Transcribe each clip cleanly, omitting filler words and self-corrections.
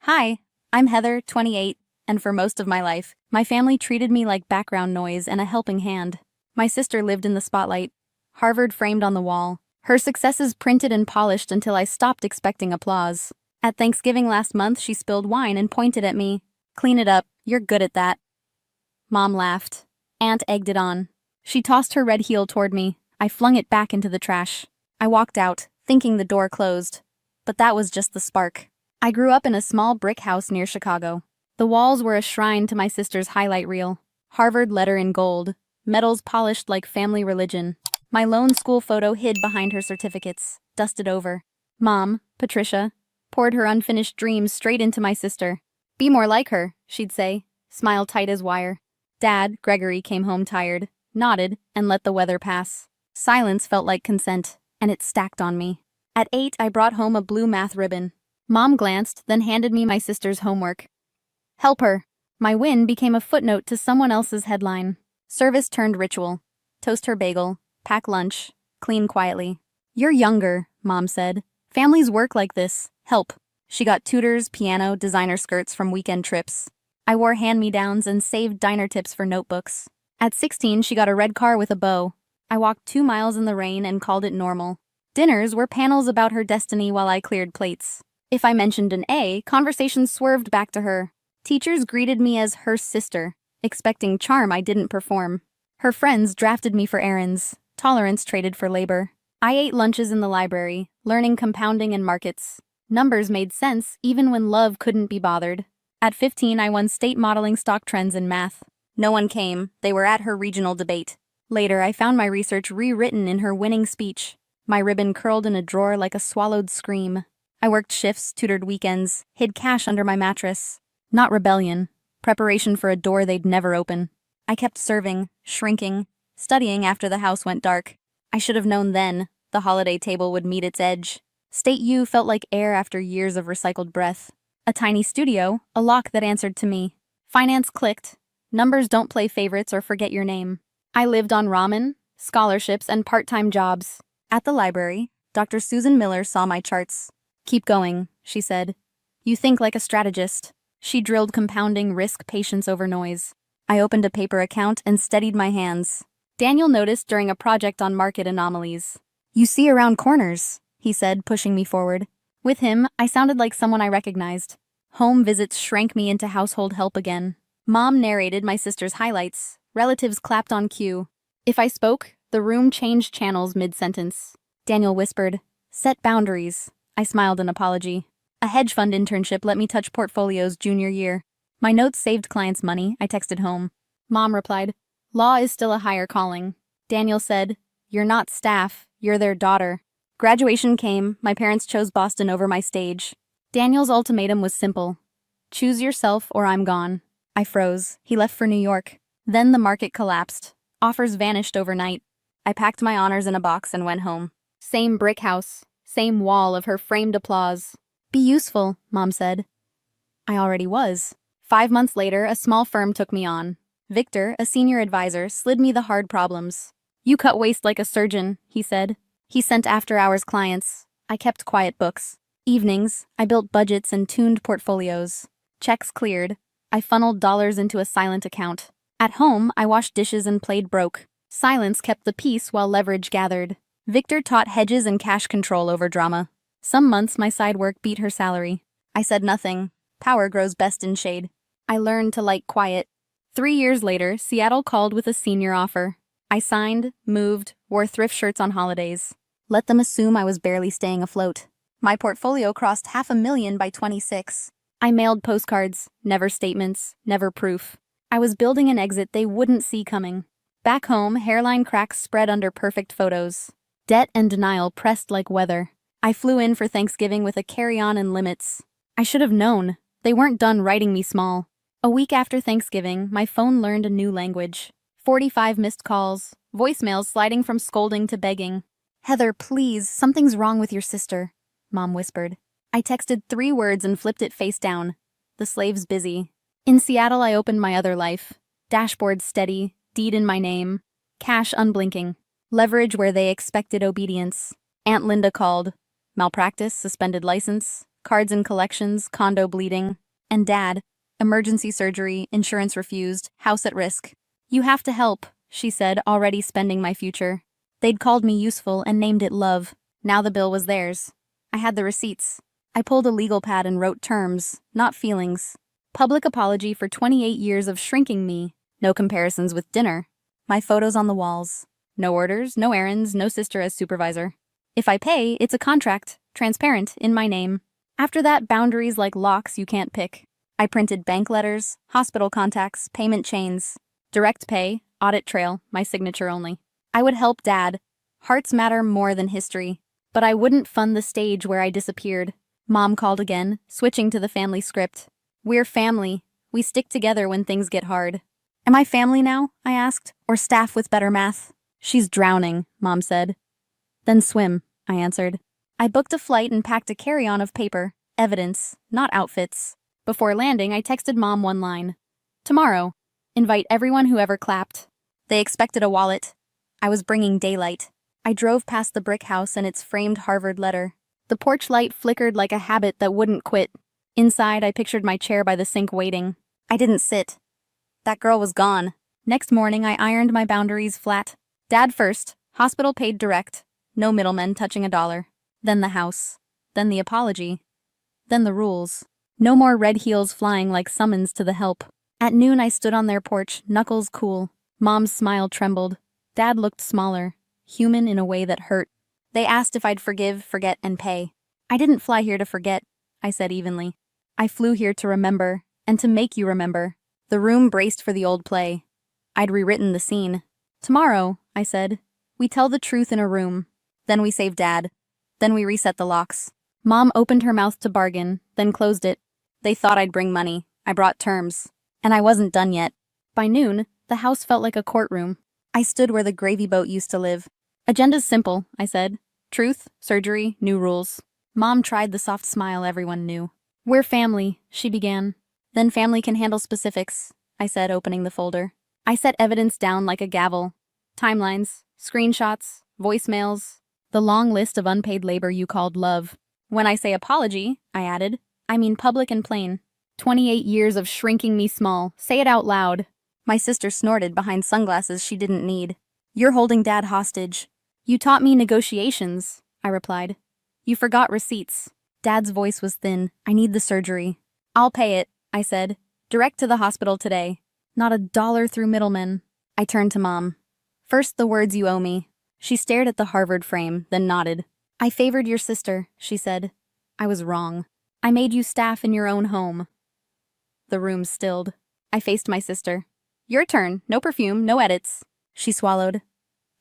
Hi, I'm Heather, 28, and for most of my life, my family treated me like background noise and a helping hand. My sister lived in the spotlight, Harvard framed on the wall, her successes printed and polished until I stopped expecting applause. At Thanksgiving last month, she spilled wine and pointed at me. "Clean it up, you're good at that." Mom laughed. Aunt egged it on. She tossed her red heel toward me. I flung it back into the trash. I walked out, thinking the door closed. But that was just the spark. I grew up in a small brick house near Chicago. The walls were a shrine to my sister's highlight reel. Harvard letter in gold, medals polished like family religion. My lone school photo hid behind her certificates, dusted over. Mom, Patricia, poured her unfinished dreams straight into my sister. "Be more like her," she'd say, smile tight as wire. Dad, Gregory, came home tired, nodded, and let the weather pass. Silence felt like consent, and it stacked on me. At 8, I brought home a blue math ribbon. Mom glanced, then handed me my sister's homework. "Help her." My win became a footnote to someone else's headline. Service turned ritual. Toast her bagel, pack lunch, clean quietly. "You're younger," Mom said. "Families work like this. Help." She got tutors, piano, designer skirts from weekend trips. I wore hand-me-downs and saved diner tips for notebooks. At 16, she got a red car with a bow. I walked 2 miles in the rain and called it normal. Dinners were panels about her destiny while I cleared plates. If I mentioned an A, conversations swerved back to her. Teachers greeted me as her sister, expecting charm I didn't perform. Her friends drafted me for errands, tolerance traded for labor. I ate lunches in the library, learning compounding and markets. Numbers made sense even when love couldn't be bothered. At 15, I won state modeling stock trends in math. No one came, they were at her regional debate. Later, I found my research rewritten in her winning speech. My ribbon curled in a drawer like a swallowed scream. I worked shifts, tutored weekends, hid cash under my mattress. Not rebellion, preparation for a door they'd never open. I kept serving, shrinking, studying after the house went dark. I should have known then, the holiday table would meet its edge. State U felt like air after years of recycled breath. A tiny studio, a lock that answered to me. Finance clicked. Numbers don't play favorites or forget your name. I lived on ramen, scholarships, and part-time jobs. At the library, Dr. Susan Miller saw my charts. "Keep going," she said. "You think like a strategist." She drilled compounding risk patience over noise. I opened a paper account and steadied my hands. Daniel noticed during a project on market anomalies. "You see around corners," he said, pushing me forward. With him, I sounded like someone I recognized. Home visits shrank me into household help again. Mom narrated my sister's highlights. Relatives clapped on cue. If I spoke, the room changed channels mid-sentence. Daniel whispered, "Set boundaries." I smiled in apology. A hedge fund internship let me touch portfolios junior year. My notes saved clients money, I texted home. Mom replied, "Law is still a higher calling." Daniel said, "You're not staff, you're their daughter." Graduation came, my parents chose Boston over my stage. Daniel's ultimatum was simple. "Choose yourself or I'm gone." I froze. He left for New York. Then the market collapsed. Offers vanished overnight. I packed my honors in a box and went home. Same brick house, same wall of her framed applause. "Be useful," Mom said. I already was. 5 months later, a small firm took me on. Victor, a senior advisor, slid me the hard problems. "You cut waste like a surgeon," he said. He sent after-hours clients. I kept quiet books. Evenings, I built budgets and tuned portfolios. Checks cleared. I funneled dollars into a silent account. At home, I washed dishes and played broke. Silence kept the peace while leverage gathered. Victor taught hedges and cash control over drama. Some months my side work beat her salary. I said nothing. Power grows best in shade. I learned to like quiet. 3 years later, Seattle called with a senior offer. I signed, moved, wore thrift shirts on holidays. Let them assume I was barely staying afloat. My portfolio crossed $500,000 by 26. I mailed postcards, never statements, never proof. I was building an exit they wouldn't see coming. Back home, hairline cracks spread under perfect photos. Debt and denial pressed like weather. I flew in for Thanksgiving with a carry-on and limits. I should have known. They weren't done writing me small. A week after Thanksgiving, my phone learned a new language. 45 missed calls, voicemails sliding from scolding to begging. "Heather, please, something's wrong with your sister," Mom whispered. I texted 3 words and flipped it face down. "The slave's busy." In Seattle, I opened my other life. Dashboard steady, deed in my name. Cash unblinking. Leverage where they expected obedience. Aunt Linda called. Malpractice, suspended license. cards and collections, condo bleeding. And Dad, emergency surgery, insurance refused, house at risk. You have to help, she said, already spending my future. They'd called me useful and named it love. Now the bill was theirs. I had the receipts. I pulled a legal pad and wrote terms, not feelings. Public apology for 28 years of shrinking me. No comparisons with dinner. My photos on the walls. No orders, no errands, no sister as supervisor. If I pay, it's a contract, transparent, in my name. After that, boundaries like locks you can't pick. I printed bank letters, hospital contacts, payment chains. Direct pay, audit trail, my signature only. I would help Dad. Hearts matter more than history. But I wouldn't fund the stage where I disappeared. Mom called again, switching to the family script. We're family. We stick together when things get hard. Am I family now? I asked. Or staff with better math? She's drowning, Mom said. Then swim, I answered. I booked a flight and packed a carry-on of paper. Evidence, not outfits. Before landing, I texted Mom one line. Tomorrow. Invite everyone who ever clapped. They expected a wallet. I was bringing daylight. I drove past the brick house and its framed Harvard letter. The porch light flickered like a habit that wouldn't quit. Inside, I pictured my chair by the sink waiting. I didn't sit. That girl was gone. Next morning, I ironed my boundaries flat. Dad first, hospital paid direct. No middlemen touching $1. Then the house. Then the apology. Then the rules. No more red heels flying like summons to the help. At noon, I stood on their porch, knuckles cool. Mom's smile trembled. Dad looked smaller, human in a way that hurt. They asked if I'd forgive, forget, and pay. I didn't fly here to forget, I said evenly. I flew here to remember, and to make you remember. The room braced for the old play. I'd rewritten the scene. Tomorrow, I said, we tell the truth in a room. Then we save Dad. Then we reset the locks. Mom opened her mouth to bargain, then closed it. They thought I'd bring money. I brought terms. And I wasn't done yet. By noon, the house felt like a courtroom. I stood where the gravy boat used to live. Agenda's simple, I said. Truth, surgery, new rules. Mom tried the soft smile everyone knew. We're family, she began. Then family can handle specifics, I said, opening the folder. I set evidence down like a gavel. Timelines, screenshots, voicemails, the long list of unpaid labor you called love. When I say apology, I added, I mean public and plain. 28 years of shrinking me small. Say it out loud. My sister snorted behind sunglasses she didn't need. You're holding Dad hostage. You taught me negotiations, I replied. You forgot receipts. Dad's voice was thin. I need the surgery. I'll pay it, I said. Direct to the hospital today. Not $1 through middlemen. I turned to Mom. First, the words you owe me. She stared at the Harvard frame, then nodded. I favored your sister, she said. I was wrong. I made you staff in your own home. The room stilled. I faced my sister. Your turn. No perfume, no edits. She swallowed.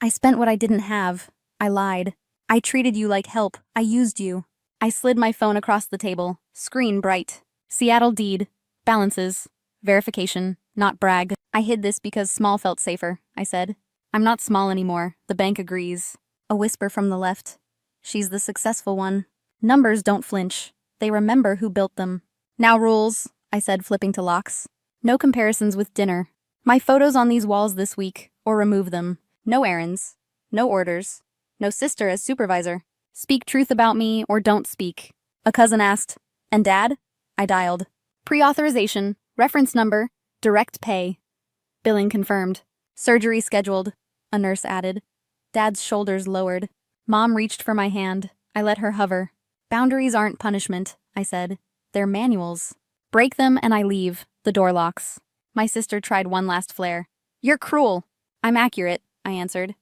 I spent what I didn't have. I lied. I treated you like help. I used you. I slid my phone across the table. Screen bright. Seattle deed. Balances. Verification. Not brag. I hid this because small felt safer, I said. I'm not small anymore. The bank agrees. A whisper from the left. She's the successful one. Numbers don't flinch. They remember who built them. Now rules, I said, flipping to locks. No comparisons with dinner. My photos on these walls this week, or remove them. No errands. No orders. No sister as supervisor. Speak truth about me or don't speak. A cousin asked, and Dad? I dialed. Pre-authorization, reference number, direct pay. Billing confirmed. Surgery scheduled, a nurse added. Dad's shoulders lowered. Mom reached for my hand. I let her hover. Boundaries aren't punishment, I said. They're manuals. Break them and I leave. The door locks. My sister tried one last flare. You're cruel. I'm accurate, I answered.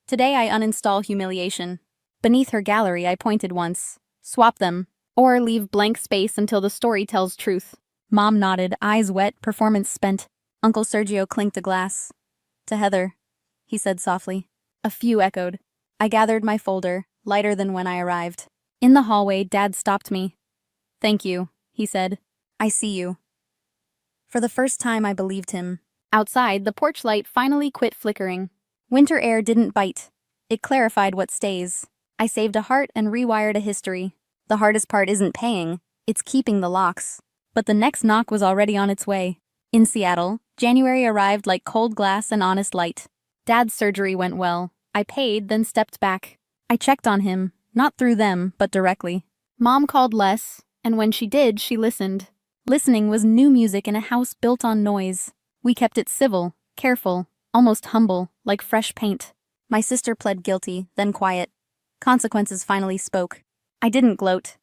Today I uninstall humiliation. Beneath her gallery I pointed once. Swap them. Or leave blank space until the story tells truth. Mom nodded, eyes wet, performance spent. Uncle Sergio clinked a glass. To Heather, he said softly. A few echoed. I gathered my folder, lighter than when I arrived. In the hallway, Dad stopped me. Thank you, he said. I see you. For the first time, I believed him. Outside, the porch light finally quit flickering. Winter air didn't bite. It clarified what stays. I saved a heart and rewired a history. The hardest part isn't paying, it's keeping the locks. But the next knock was already on its way. In Seattle, January arrived like cold glass and honest light. Dad's surgery went well. I paid, then stepped back. I checked on him, not through them, but directly. Mom called less, And when she did, she listened. Listening was new music in a house built on noise. We kept it civil, careful, almost humble, like fresh paint. My sister pled guilty, then quiet. Consequences finally spoke. I didn't gloat.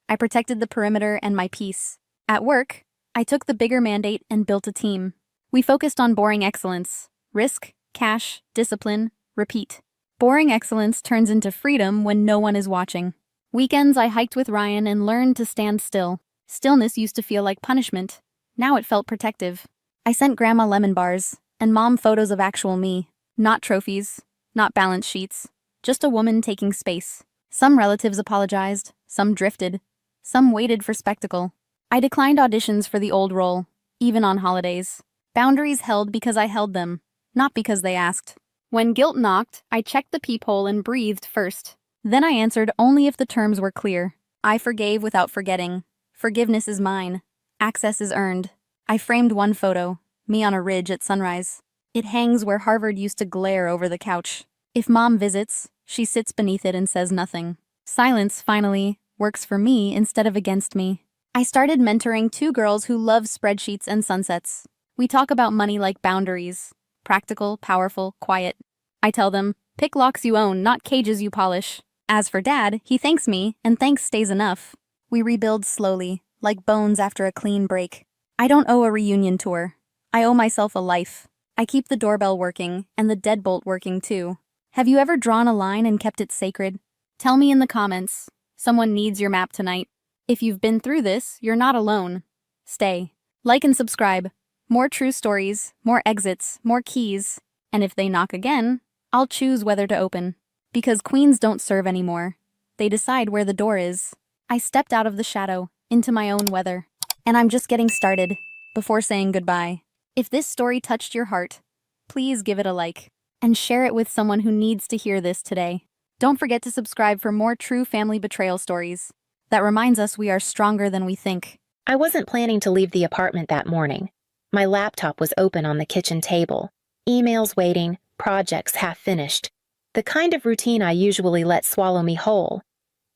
I protected the perimeter and my peace. At work, I took the bigger mandate and built a team. We focused on boring excellence. Risk, cash, discipline, repeat. Boring excellence turns into freedom when no one is watching. Weekends I hiked with Ryan and learned to stand still. Stillness used to feel like punishment. Now it felt protective. I sent Grandma lemon bars and Mom photos of actual me. Not trophies, not balance sheets. Just a woman taking space. Some relatives apologized, some drifted, some waited for spectacle. I declined auditions for the old role, even on holidays. Boundaries held because I held them, not because they asked. When guilt knocked, I checked the peephole and breathed first. Then I answered only if the terms were clear. I forgave without forgetting. Forgiveness is mine. Access is earned. I framed one photo, me on a ridge at sunrise. It hangs where Harvard used to glare over the couch. If Mom visits, she sits beneath it and says nothing. Silence, finally, works for me instead of against me. I started mentoring 2 girls who love spreadsheets and sunsets. We talk about money like boundaries. Practical, powerful, quiet. I tell them, pick locks you own, not cages you polish. As for Dad, he thanks me, and thanks stays enough. We rebuild slowly, like bones after a clean break. I don't owe a reunion tour. I owe myself a life. I keep the doorbell working, and the deadbolt working too. Have you ever drawn a line and kept it sacred? Tell me in the comments. Someone needs your map tonight. If you've been through this, you're not alone. Stay. Like and subscribe. More true stories, more exits, more keys. And if they knock again, I'll choose whether to open. Because queens don't serve anymore. They decide where the door is. I stepped out of the shadow, into my own weather. And I'm just getting started, before saying goodbye. If this story touched your heart, please give it a like. And share it with someone who needs to hear this today. Don't forget to subscribe for more true family betrayal stories. That reminds us we are stronger than we think. I wasn't planning to leave the apartment that morning. My laptop was open on the kitchen table. Emails waiting, projects half finished. The kind of routine I usually let swallow me whole.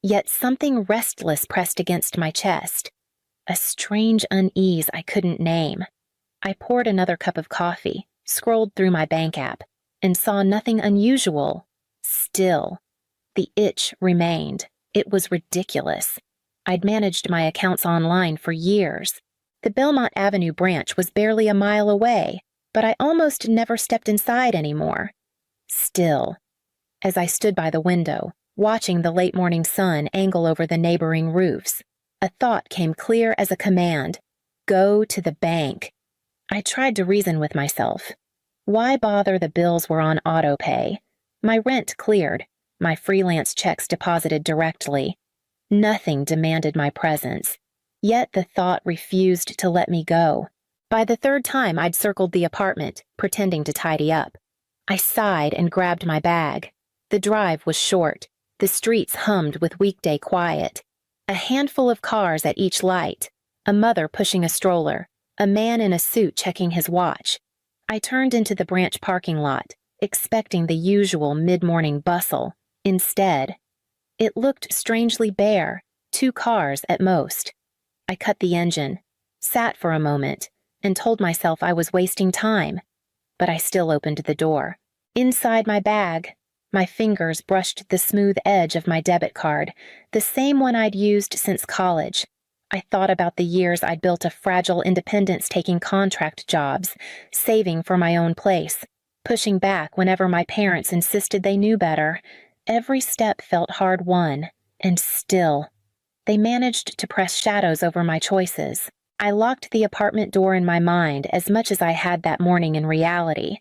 Yet something restless pressed against my chest. A strange unease I couldn't name. I poured another cup of coffee, scrolled through my bank app, and saw nothing unusual. Still. The itch remained. It was ridiculous. I'd managed my accounts online for years. The Belmont Avenue branch was barely a mile away, but I almost never stepped inside anymore. Still. As I stood by the window, watching the late morning sun angle over the neighboring roofs, a thought came clear as a command. Go to the bank. I tried to reason with myself. Why bother? The bills were on auto pay. My rent cleared, my freelance checks deposited directly. Nothing demanded my presence. Yet the thought refused to let me go. By the 3rd time I'd circled the apartment, pretending to tidy up. I sighed and grabbed my bag. The drive was short. The streets hummed with weekday quiet. A handful of cars at each light. A mother pushing a stroller. A man in a suit checking his watch. I turned into the branch parking lot, expecting the usual mid-morning bustle. Instead, it looked strangely bare, 2 cars at most. I cut the engine, sat for a moment, and told myself I was wasting time. But I still opened the door. Inside my bag, my fingers brushed the smooth edge of my debit card, the same one I'd used since college. I thought about the years I'd built a fragile independence taking contract jobs, saving for my own place, pushing back whenever my parents insisted they knew better. Every step felt hard-won, and still. They managed to press shadows over my choices. I locked the apartment door in my mind as much as I had that morning in reality,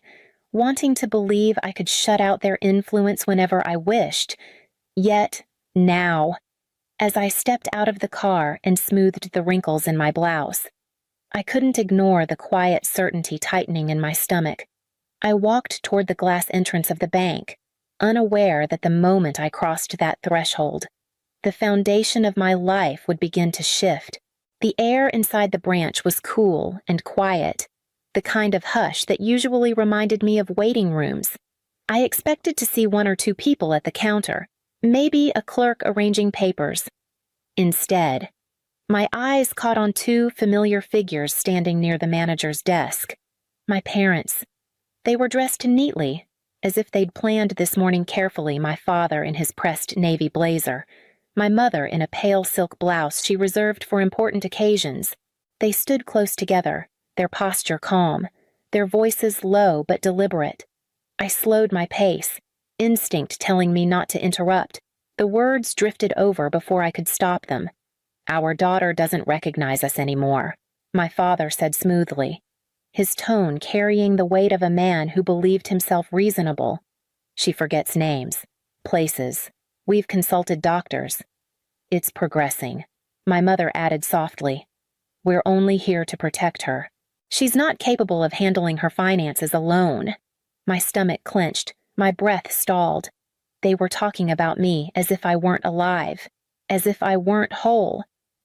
wanting to believe I could shut out their influence whenever I wished. Yet, now, as I stepped out of the car and smoothed the wrinkles in my blouse, I couldn't ignore the quiet certainty tightening in my stomach. I walked toward the glass entrance of the bank, unaware that the moment I crossed that threshold, the foundation of my life would begin to shift. The air inside the branch was cool and quiet, the kind of hush that usually reminded me of waiting rooms. I expected to see 1 or 2 people at the counter, maybe a clerk arranging papers. Instead, My eyes caught on two familiar figures standing near the manager's desk. My parents. They were dressed neatly, as if they'd planned this morning carefully, my father in his pressed navy blazer, my mother in a pale silk blouse she reserved for important occasions. They stood close together, their posture calm, their voices low but deliberate. I slowed my pace, instinct telling me not to interrupt. The words drifted over before I could stop them. "Our daughter doesn't recognize us anymore," my father said smoothly, his tone carrying the weight of a man who believed himself reasonable. "She forgets names, places. We've consulted doctors. It's progressing," my mother added softly. "We're only here to protect her. She's not capable of handling her finances alone." My stomach clenched, my breath stalled. They were talking about me as if I weren't alive, as if I weren't whole.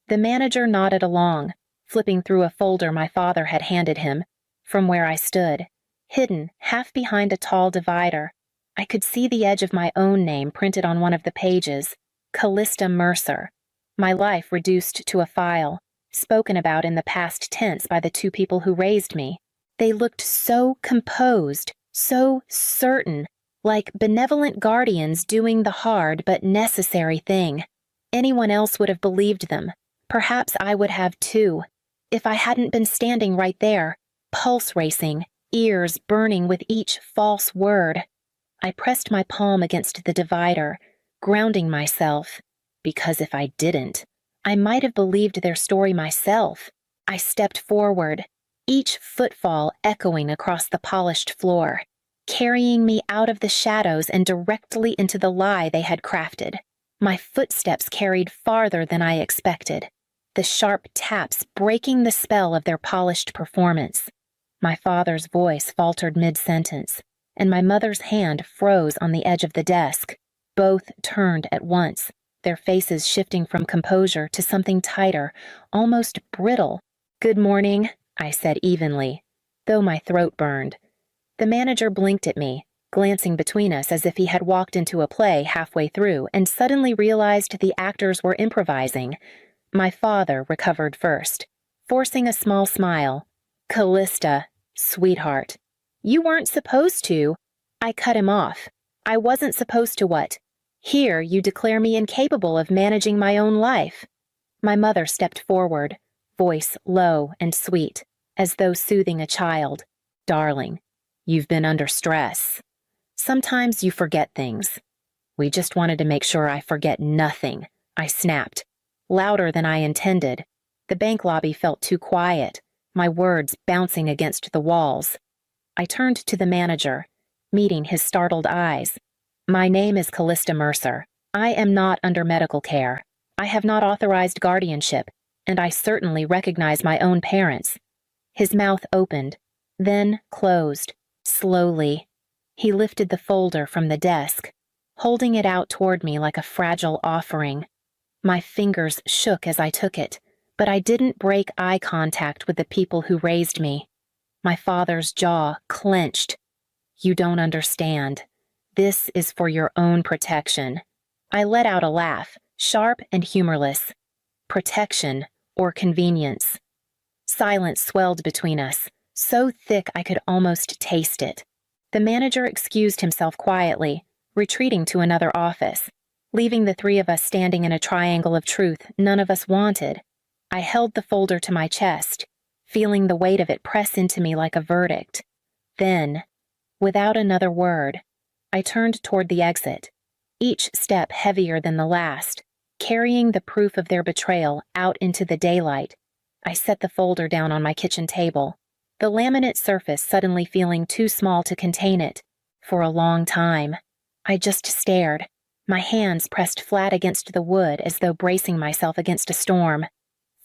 The manager nodded along, flipping through a folder my father had handed him. From where I stood, hidden half behind a tall divider, I could see the edge of my own name printed on one of the pages, Kalista Mercer. My life reduced to a file, spoken about in the past tense by the two people who raised me. They looked so composed, so certain, like benevolent guardians doing the hard but necessary thing. Anyone else would have believed them. Perhaps I would have too, if I hadn't been standing right there, pulse racing, ears burning with each false word. I pressed my palm against the divider, grounding myself, because if I didn't, I might have believed their story myself. I stepped forward, each footfall echoing across the polished floor, carrying me out of the shadows and directly into the lie they had crafted. My footsteps carried farther than I expected, the sharp taps breaking the spell of their polished performance. My father's voice faltered mid-sentence, and my mother's hand froze on the edge of the desk. Both turned at once, their faces shifting from composure to something tighter, almost brittle. "Good morning," I said evenly, though my throat burned. The manager blinked at me, glancing between us as if he had walked into a play halfway through and suddenly realized the actors were improvising. My father recovered first, forcing a small smile. "Kalista, sweetheart, you weren't supposed to." I cut him off. "I wasn't supposed to what? Here you declare me incapable of managing my own life." My mother stepped forward, voice low and sweet, as though soothing a child. "Darling, you've been under stress. Sometimes you forget things." "We just wanted to make sure I forget nothing," I snapped, louder than I intended. The bank lobby felt too quiet, my words bouncing against the walls. I turned to the manager, meeting his startled eyes. "My name is Kalista Mercer. I am not under medical care. I have not authorized guardianship, and I certainly recognize my own parents." His mouth opened, then closed, slowly. He lifted the folder from the desk, holding it out toward me like a fragile offering. My fingers shook as I took it, but I didn't break eye contact with the people who raised me. My father's jaw clenched. "You don't understand. This is for your own protection." I let out a laugh, sharp and humorless. Protection or convenience. Silence swelled between us, so thick I could almost taste it. The manager excused himself quietly, retreating to another office, leaving the three of us standing in a triangle of truth none of us wanted. I held the folder to my chest, feeling the weight of it press into me like a verdict. Then, without another word, I turned toward the exit, each step heavier than the last, carrying the proof of their betrayal out into the daylight. I set the folder down on my kitchen table, the laminate surface suddenly feeling too small to contain it. For a long time, I just stared, my hands pressed flat against the wood as though bracing myself against a storm.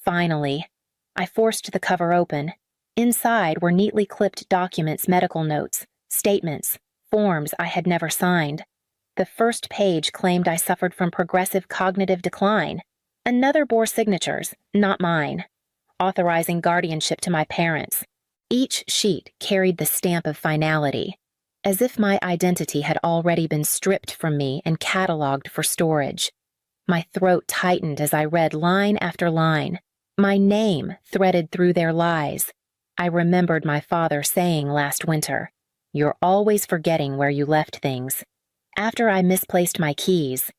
Finally, I forced the cover open. Inside were neatly clipped documents, medical notes, statements, forms I had never signed. The first page claimed I suffered from progressive cognitive decline. Another bore signatures, not mine, authorizing guardianship to my parents. Each sheet carried the stamp of finality, as if my identity had already been stripped from me and cataloged for storage. My throat tightened as I read line after line, My name threaded through their lies. I remembered my father saying last winter, "You're always forgetting where you left things." After I misplaced my keys,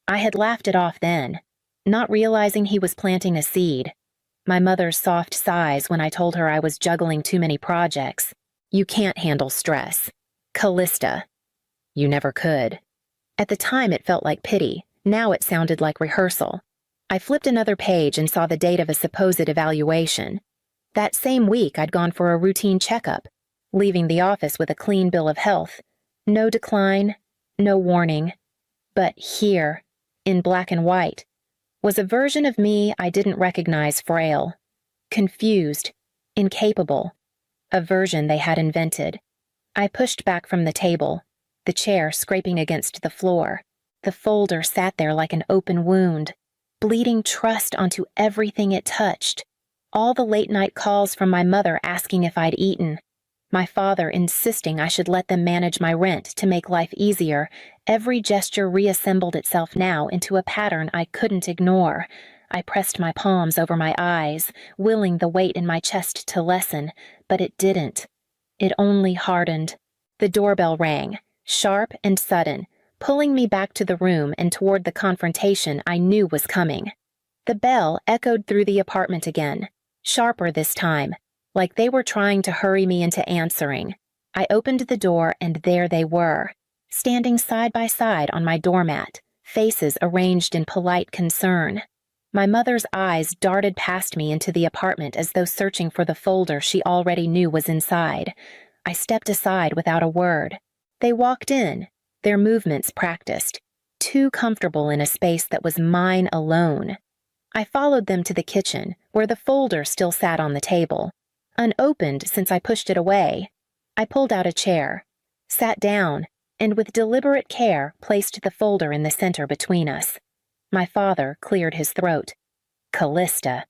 I had laughed it off then, not realizing he was planting a seed. My mother's soft sighs when I told her I was juggling too many projects. "You can't handle stress. Kalista. You never could." At the time it felt like pity, now it sounded like rehearsal. I flipped another page and saw the date of a supposed evaluation. That same week I'd gone for a routine checkup, leaving the office with a clean bill of health. No decline, no warning. But here, in black and white, was a version of me I didn't recognize, frail, confused, incapable, a version they had invented. I pushed back from the table, the chair scraping against the floor. The folder sat there like an open wound, bleeding trust onto everything it touched. All the late-night calls from my mother asking if I'd eaten, my father insisting I should let them manage my rent to make life easier. Every gesture reassembled itself now into a pattern I couldn't ignore. I pressed my palms over my eyes, willing the weight in my chest to lessen, but it didn't. It only hardened. The doorbell rang, sharp and sudden, pulling me back to the room and toward the confrontation I knew was coming. The bell echoed through the apartment again, sharper this time, like they were trying to hurry me into answering. I opened the door and there they were, standing side by side on my doormat, faces arranged in polite concern. My mother's eyes darted past me into the apartment as though searching for the folder she already knew was inside. I stepped aside without a word. They walked in, their movements practiced, too comfortable in a space that was mine alone. I followed them to the kitchen, where the folder still sat on the table. Unopened since I pushed it away. I pulled out a chair, sat down, and with deliberate care placed the folder in the center between us. My father cleared his throat. "Kalista,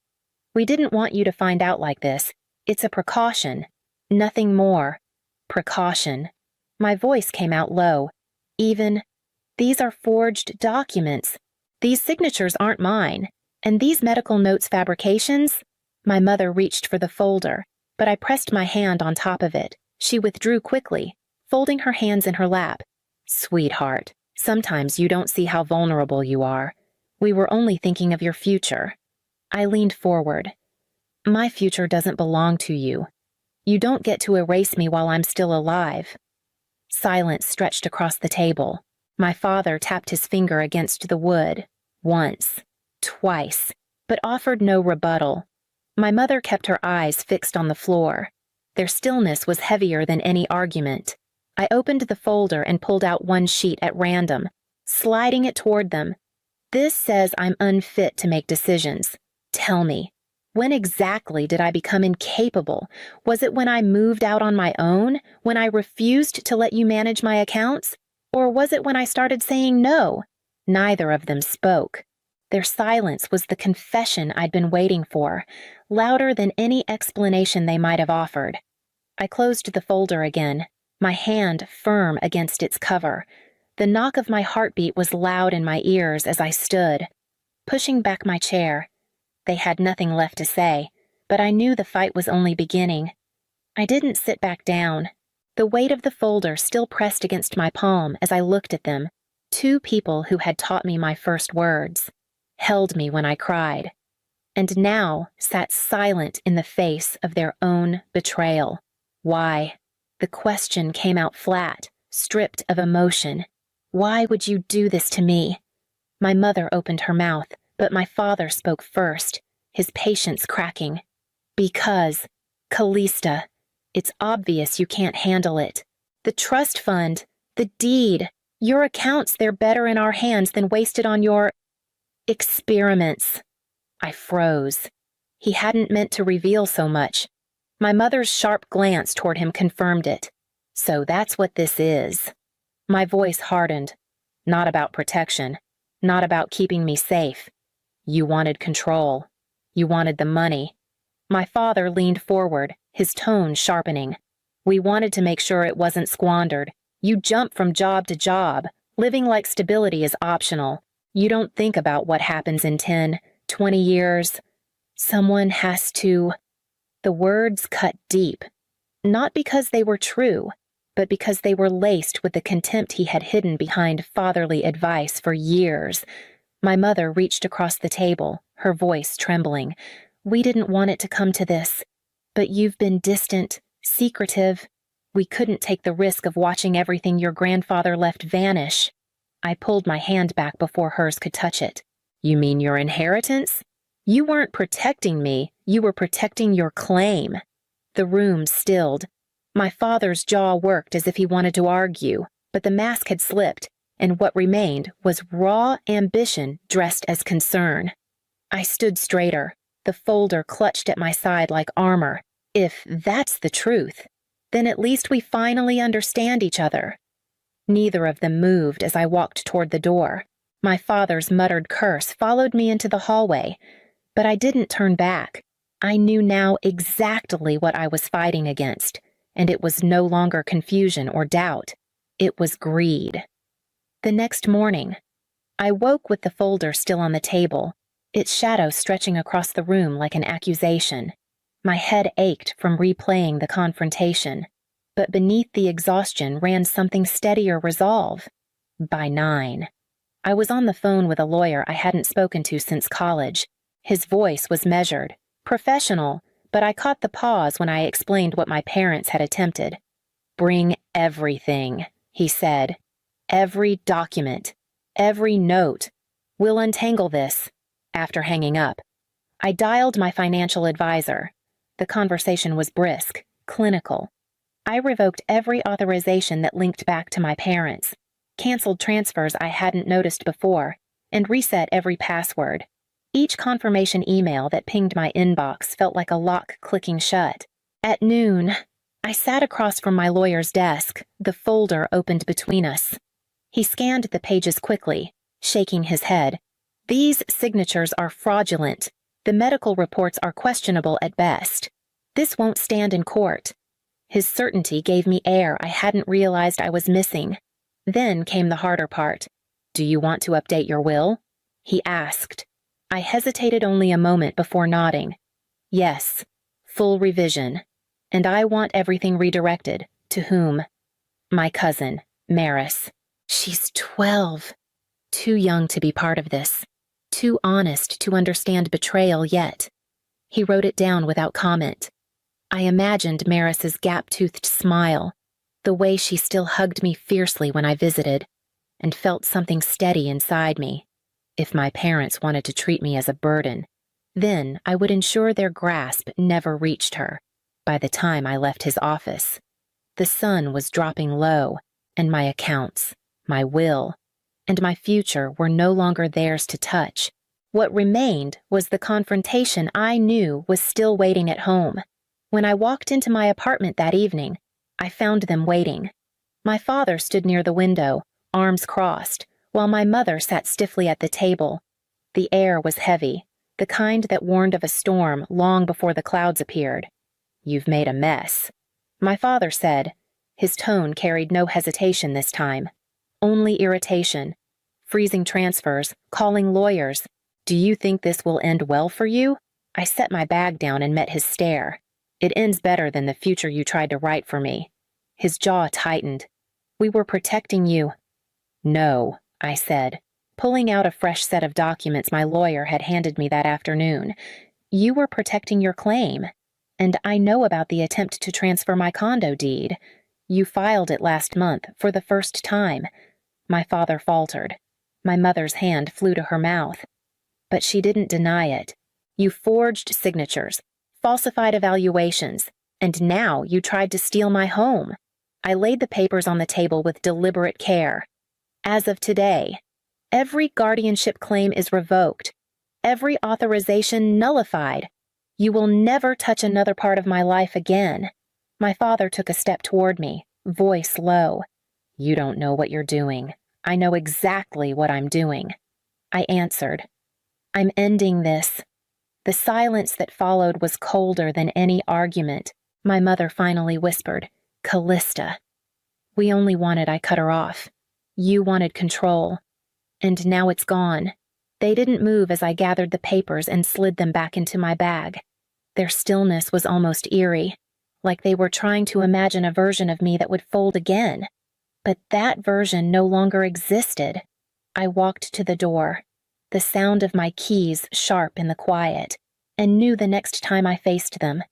we didn't want you to find out like this. It's a precaution. Nothing more. Precaution." My voice came out low. "Even, these are forged documents. These signatures aren't mine. And these medical notes fabrications?" My mother reached for the folder, but I pressed my hand on top of it. She withdrew quickly, folding her hands in her lap. "Sweetheart, sometimes you don't see how vulnerable you are. We were only thinking of your future." I leaned forward. "My future doesn't belong to you. You don't get to erase me while I'm still alive." Silence stretched across the table. My father tapped his finger against the wood, once, twice, but offered no rebuttal. My mother kept her eyes fixed on the floor. Their stillness was heavier than any argument. I opened the folder and pulled out one sheet at random, sliding it toward them. "This says I'm unfit to make decisions. Tell me, when exactly did I become incapable? Was it when I moved out on my own? When I refused to let you manage my accounts? Or was it when I started saying no?" Neither of them spoke. Their silence was the confession I'd been waiting for, louder than any explanation they might have offered. I closed the folder again, my hand firm against its cover. The knock of my heartbeat was loud in my ears as I stood, pushing back my chair. They had nothing left to say, but I knew the fight was only beginning. I didn't sit back down. The weight of the folder still pressed against my palm as I looked at them, two people who had taught me my first words, held me when I cried, and now sat silent in the face of their own betrayal. Why? The question came out flat, stripped of emotion. Why would you do this to me? My mother opened her mouth, but my father spoke first, his patience cracking. "Because, Kalista, it's obvious you can't handle it. The trust fund, the deed, your accounts, they're better in our hands than wasted on your experiments." I froze. He hadn't meant to reveal so much. My mother's sharp glance toward him confirmed it. "So that's what this is." My voice hardened. "Not about protection. Not about keeping me safe. You wanted control. You wanted the money." My father leaned forward, his tone sharpening. "We wanted to make sure it wasn't squandered. You jump from job to job, living like stability is optional. You don't think about what happens in 10, 20 years. Someone has to. The words cut deep, not because they were true, but because they were laced with the contempt he had hidden behind fatherly advice for years. My mother reached across the table, her voice trembling. We didn't want it to come to this, but you've been distant, secretive. We couldn't take the risk of watching everything your grandfather left vanish. I pulled my hand back before hers could touch it. You mean your inheritance? You weren't protecting me, you were protecting your claim. The room stilled. My father's jaw worked as if he wanted to argue, but the mask had slipped, and what remained was raw ambition dressed as concern. I stood straighter, the folder clutched at my side like armor. If that's the truth, then at least we finally understand each other. Neither of them moved as I walked toward the door. My father's muttered curse followed me into the hallway, but I didn't turn back. I knew now exactly what I was fighting against, and it was no longer confusion or doubt. It was greed. The next morning, I woke with the folder still on the table, its shadow stretching across the room like an accusation. My head ached from replaying the confrontation, but beneath the exhaustion ran something steadier resolve. By 9. I was on the phone with a lawyer I hadn't spoken to since college. His voice was measured, professional, but I caught the pause when I explained what my parents had attempted. Bring everything, he said. Every document, every note. We'll untangle this. After hanging up, I dialed my financial advisor. The conversation was brisk, clinical. I revoked every authorization that linked back to my parents, canceled transfers I hadn't noticed before, and reset every password. Each confirmation email that pinged my inbox felt like a lock clicking shut. At noon, I sat across from my lawyer's desk, the folder opened between us. He scanned the pages quickly, shaking his head. These signatures are fraudulent. The medical reports are questionable at best. This won't stand in court. His certainty gave me air I hadn't realized I was missing. Then came the harder part. Do you want to update your will? He asked. I hesitated only a moment before nodding. Yes, full revision. And I want everything redirected. To whom? My cousin, Maris. She's 12. Too young to be part of this. Too honest to understand betrayal yet. He wrote it down without comment. I imagined Maris's gap-toothed smile, the way she still hugged me fiercely when I visited, and felt something steady inside me. If my parents wanted to treat me as a burden, then I would ensure their grasp never reached her. By the time I left his office, the sun was dropping low, and my accounts, my will, and my future were no longer theirs to touch. What remained was the confrontation I knew was still waiting at home. When I walked into my apartment that evening, I found them waiting. My father stood near the window, arms crossed, while my mother sat stiffly at the table. The air was heavy, the kind that warned of a storm long before the clouds appeared. You've made a mess, my father said. His tone carried no hesitation this time, only irritation. Freezing transfers, calling lawyers. Do you think this will end well for you? I set my bag down and met his stare. It ends better than the future you tried to write for me. His jaw tightened. We were protecting you. No, I said, pulling out a fresh set of documents my lawyer had handed me that afternoon. You were protecting your claim. And I know about the attempt to transfer my condo deed. You filed it last month for the first time. My father faltered. My mother's hand flew to her mouth. But she didn't deny it. You forged signatures, falsified evaluations, and now you tried to steal my home. I laid the papers on the table with deliberate care. As of today, every guardianship claim is revoked, every authorization nullified. You will never touch another part of my life again. My father took a step toward me, voice low. You don't know what you're doing. I know exactly what I'm doing. I answered. I'm ending this. The silence that followed was colder than any argument. My mother finally whispered, Kalista. We only wanted I cut her off. You wanted control. And now it's gone. They didn't move as I gathered the papers and slid them back into my bag. Their stillness was almost eerie, like they were trying to imagine a version of me that would fold again. But that version no longer existed. I walked to the door, the sound of my keys sharp in the quiet, and knew the next time I faced them,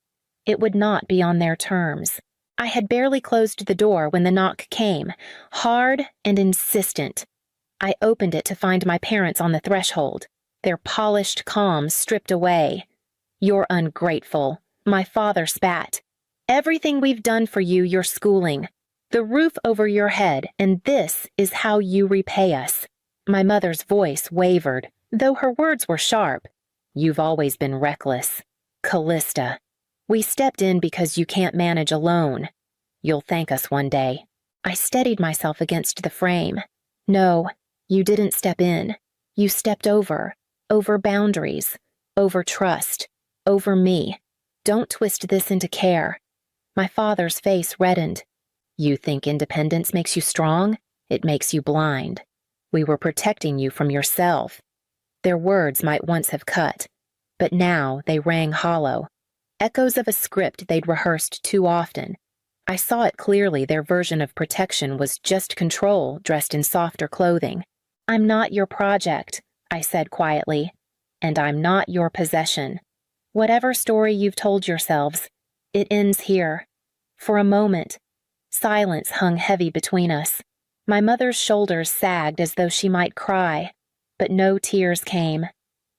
it would not be on their terms. I had barely closed the door when the knock came, hard and insistent. I opened it to find my parents on the threshold, their polished calm stripped away. "You're ungrateful," my father spat. "Everything we've done for you, your schooling, the roof over your head, and this is how you repay us." My mother's voice wavered, though her words were sharp. "You've always been reckless. Kalista. We stepped in because you can't manage alone. You'll thank us one day." I steadied myself against the frame. "No, you didn't step in. You stepped over boundaries, over trust, over me. Don't twist this into care." My father's face reddened. "You think independence makes you strong? It makes you blind. We were protecting you from yourself." Their words might once have cut, but now they rang hollow. Echoes of a script they'd rehearsed too often. I saw it clearly. Their version of protection was just control dressed in softer clothing. "I'm not your project," I said quietly, "and I'm not your possession. Whatever story you've told yourselves, it ends here." For a moment, silence hung heavy between us. My mother's shoulders sagged as though she might cry, but no tears came.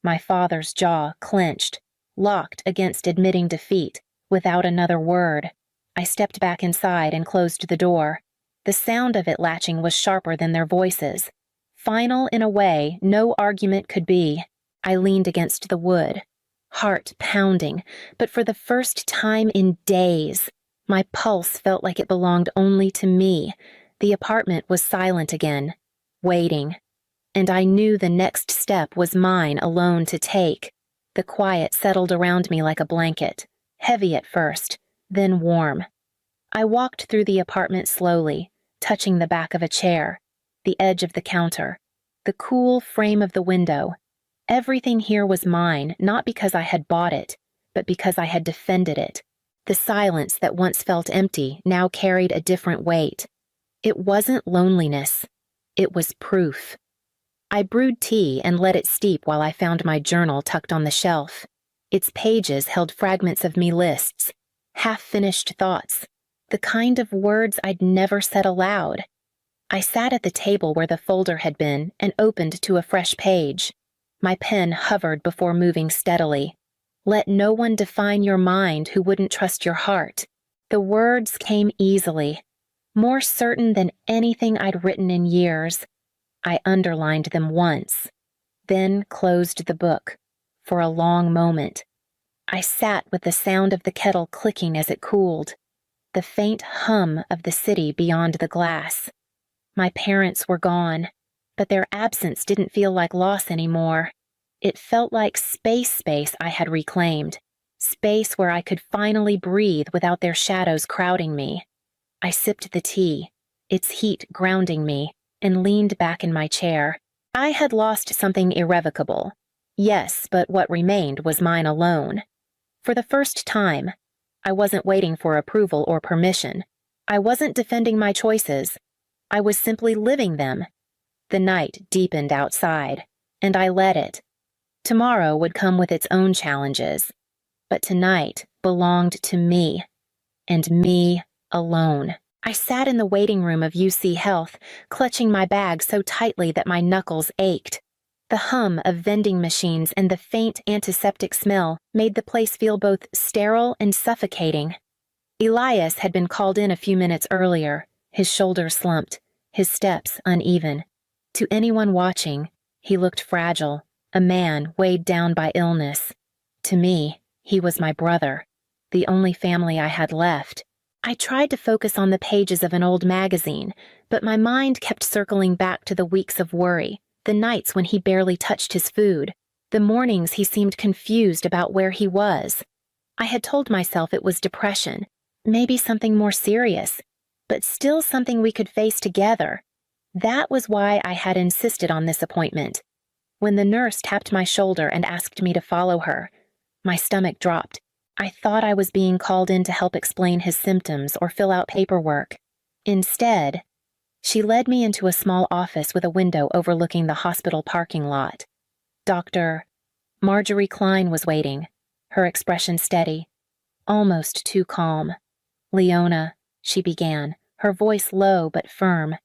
My father's jaw clenched, locked against admitting defeat, without another word. I stepped back inside and closed the door. The sound of it latching was sharper than their voices. Final in a way no argument could be. I leaned against the wood, heart pounding, but for the first time in days, my pulse felt like it belonged only to me. The apartment was silent again, waiting, and I knew the next step was mine alone to take. The quiet settled around me like a blanket, heavy at first, then warm. I walked through the apartment slowly, touching the back of a chair, the edge of the counter, the cool frame of the window. Everything here was mine, not because I had bought it, but because I had defended it. The silence that once felt empty now carried a different weight. It wasn't loneliness. It was proof. I brewed tea and let it steep while I found my journal tucked on the shelf. Its pages held fragments of me lists, half-finished thoughts, the kind of words I'd never said aloud. I sat at the table where the folder had been and opened to a fresh page. My pen hovered before moving steadily. "Let no one define your mind who wouldn't trust your heart." The words came easily, more certain than anything I'd written in years. I underlined them once, then closed the book. For a long moment, I sat with the sound of the kettle clicking as it cooled, the faint hum of the city beyond the glass. My parents were gone, but their absence didn't feel like loss anymore. It felt like space I had reclaimed, space where I could finally breathe without their shadows crowding me. I sipped the tea, its heat grounding me, and leaned back in my chair. I had lost something irrevocable. Yes, but what remained was mine alone. For the first time, I wasn't waiting for approval or permission. I wasn't defending my choices. I was simply living them. The night deepened outside, and I let it. Tomorrow would come with its own challenges, but tonight belonged to me, and me alone. I sat in the waiting room of UC Health, clutching my bag so tightly that my knuckles ached. The hum of vending machines and the faint antiseptic smell made the place feel both sterile and suffocating. Elias had been called in a few minutes earlier, his shoulders slumped, his steps uneven. To anyone watching, he looked fragile, a man weighed down by illness. To me, he was my brother, the only family I had left. I tried to focus on the pages of an old magazine, but my mind kept circling back to the weeks of worry, the nights when he barely touched his food, the mornings he seemed confused about where he was. I had told myself it was depression, maybe something more serious, but still something we could face together. That was why I had insisted on this appointment. When the nurse tapped my shoulder and asked me to follow her, my stomach dropped. I thought I was being called in to help explain his symptoms or fill out paperwork. Instead, she led me into a small office with a window overlooking the hospital parking lot. Dr. Marjorie Klein was waiting, her expression steady, almost too calm. "Leona," she began, her voice low but firm.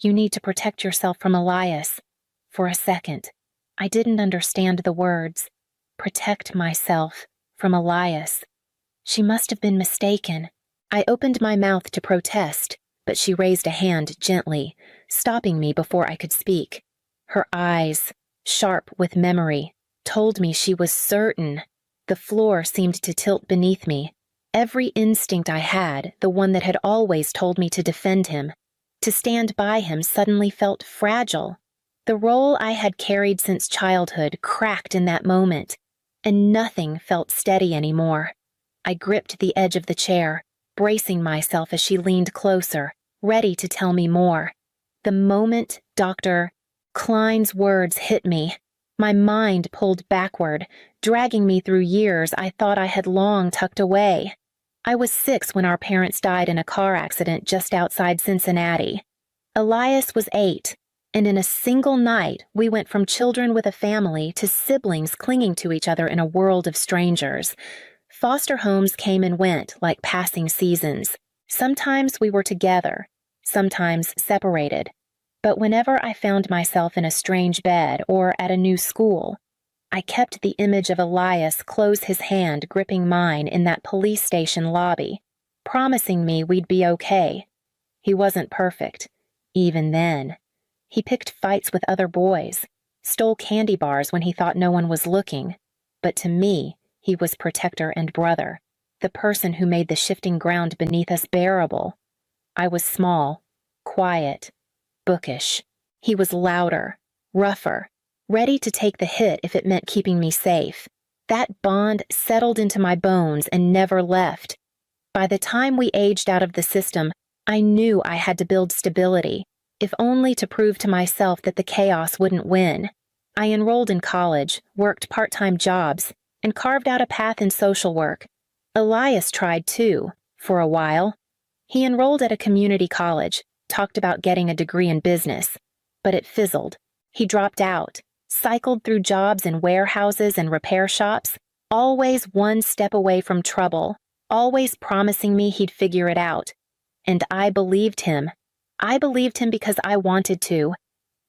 "You need to protect yourself from Elias." For a second, I didn't understand the words. Protect myself from Elias. She must have been mistaken. I opened my mouth to protest, but she raised a hand gently, stopping me before I could speak. Her eyes, sharp with memory, told me she was certain. The floor seemed to tilt beneath me. Every instinct I had, the one that had always told me to defend him, to stand by him, suddenly felt fragile. The role I had carried since childhood cracked in that moment, and nothing felt steady anymore. I gripped the edge of the chair, bracing myself as she leaned closer, ready to tell me more. The moment Dr. Klein's words hit me, my mind pulled backward, dragging me through years I thought I had long tucked away. I was 6 when our parents died in a car accident just outside Cincinnati. Elias was 8, and in a single night we went from children with a family to siblings clinging to each other in a world of strangers. Foster homes came and went like passing seasons. Sometimes we were together, sometimes separated. But whenever I found myself in a strange bed or at a new school, I kept the image of Elias close his hand gripping mine in that police station lobby, promising me we'd be okay. He wasn't perfect, even then. He picked fights with other boys, stole candy bars when he thought no one was looking. But to me, he was protector and brother, the person who made the shifting ground beneath us bearable. I was small, quiet, bookish. He was louder, rougher, ready to take the hit if it meant keeping me safe. That bond settled into my bones and never left. By the time we aged out of the system, I knew I had to build stability, if only to prove to myself that the chaos wouldn't win. I enrolled in college, worked part-time jobs, and carved out a path in social work. Elias tried too, for a while. He enrolled at a community college, talked about getting a degree in business, but it fizzled. He dropped out, cycled through jobs in warehouses and repair shops, always one step away from trouble, always promising me he'd figure it out. And I believed him. I believed him because I wanted to,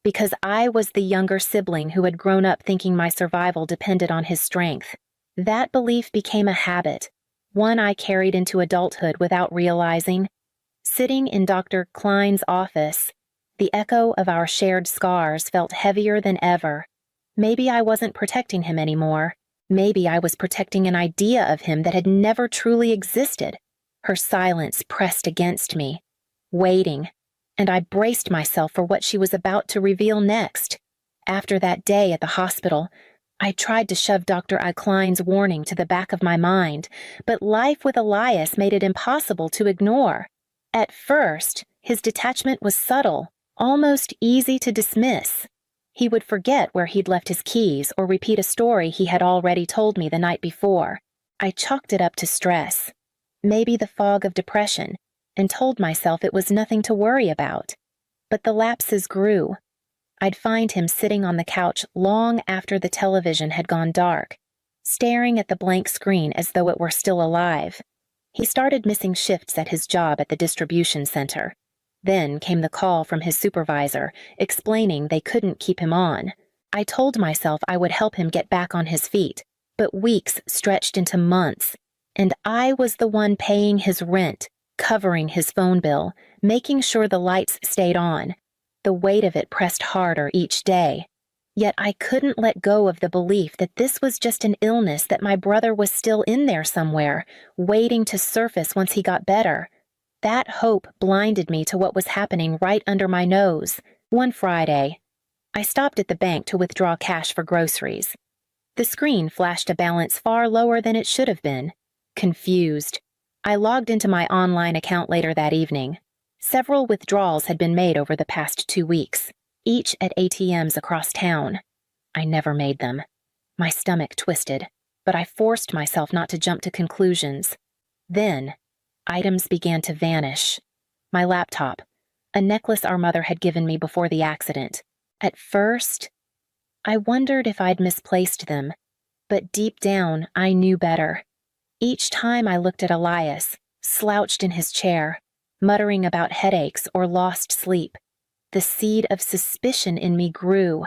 because I was the younger sibling who had grown up thinking my survival depended on his strength. That belief became a habit, one I carried into adulthood without realizing. Sitting in Dr. Klein's office, the echo of our shared scars felt heavier than ever. Maybe I wasn't protecting him anymore. Maybe I was protecting an idea of him that had never truly existed. Her silence pressed against me, waiting, and I braced myself for what she was about to reveal next. After that day at the hospital, I tried to shove Dr. Klein's warning to the back of my mind, but life with Elias made it impossible to ignore. At first, his detachment was subtle, almost easy to dismiss. He would forget where he'd left his keys or repeat a story he had already told me the night before. I chalked it up to stress, maybe the fog of depression, and told myself it was nothing to worry about. But the lapses grew. I'd find him sitting on the couch long after the television had gone dark, staring at the blank screen as though it were still alive. He started missing shifts at his job at the distribution center. Then came the call from his supervisor, explaining they couldn't keep him on. I told myself I would help him get back on his feet, but weeks stretched into months, and I was the one paying his rent, covering his phone bill, making sure the lights stayed on. The weight of it pressed harder each day. Yet I couldn't let go of the belief that this was just an illness, that my brother was still in there somewhere, waiting to surface once he got better. That hope blinded me to what was happening right under my nose. One Friday, I stopped at the bank to withdraw cash for groceries. The screen flashed a balance far lower than it should have been. Confused, I logged into my online account later that evening. Several withdrawals had been made over the past 2 weeks, each at ATMs across town. I never made them. My stomach twisted, but I forced myself not to jump to conclusions. Then, items began to vanish. My laptop, a necklace our mother had given me before the accident. At first, I wondered if I'd misplaced them, but deep down, I knew better. Each time I looked at Elias, slouched in his chair, muttering about headaches or lost sleep, the seed of suspicion in me grew.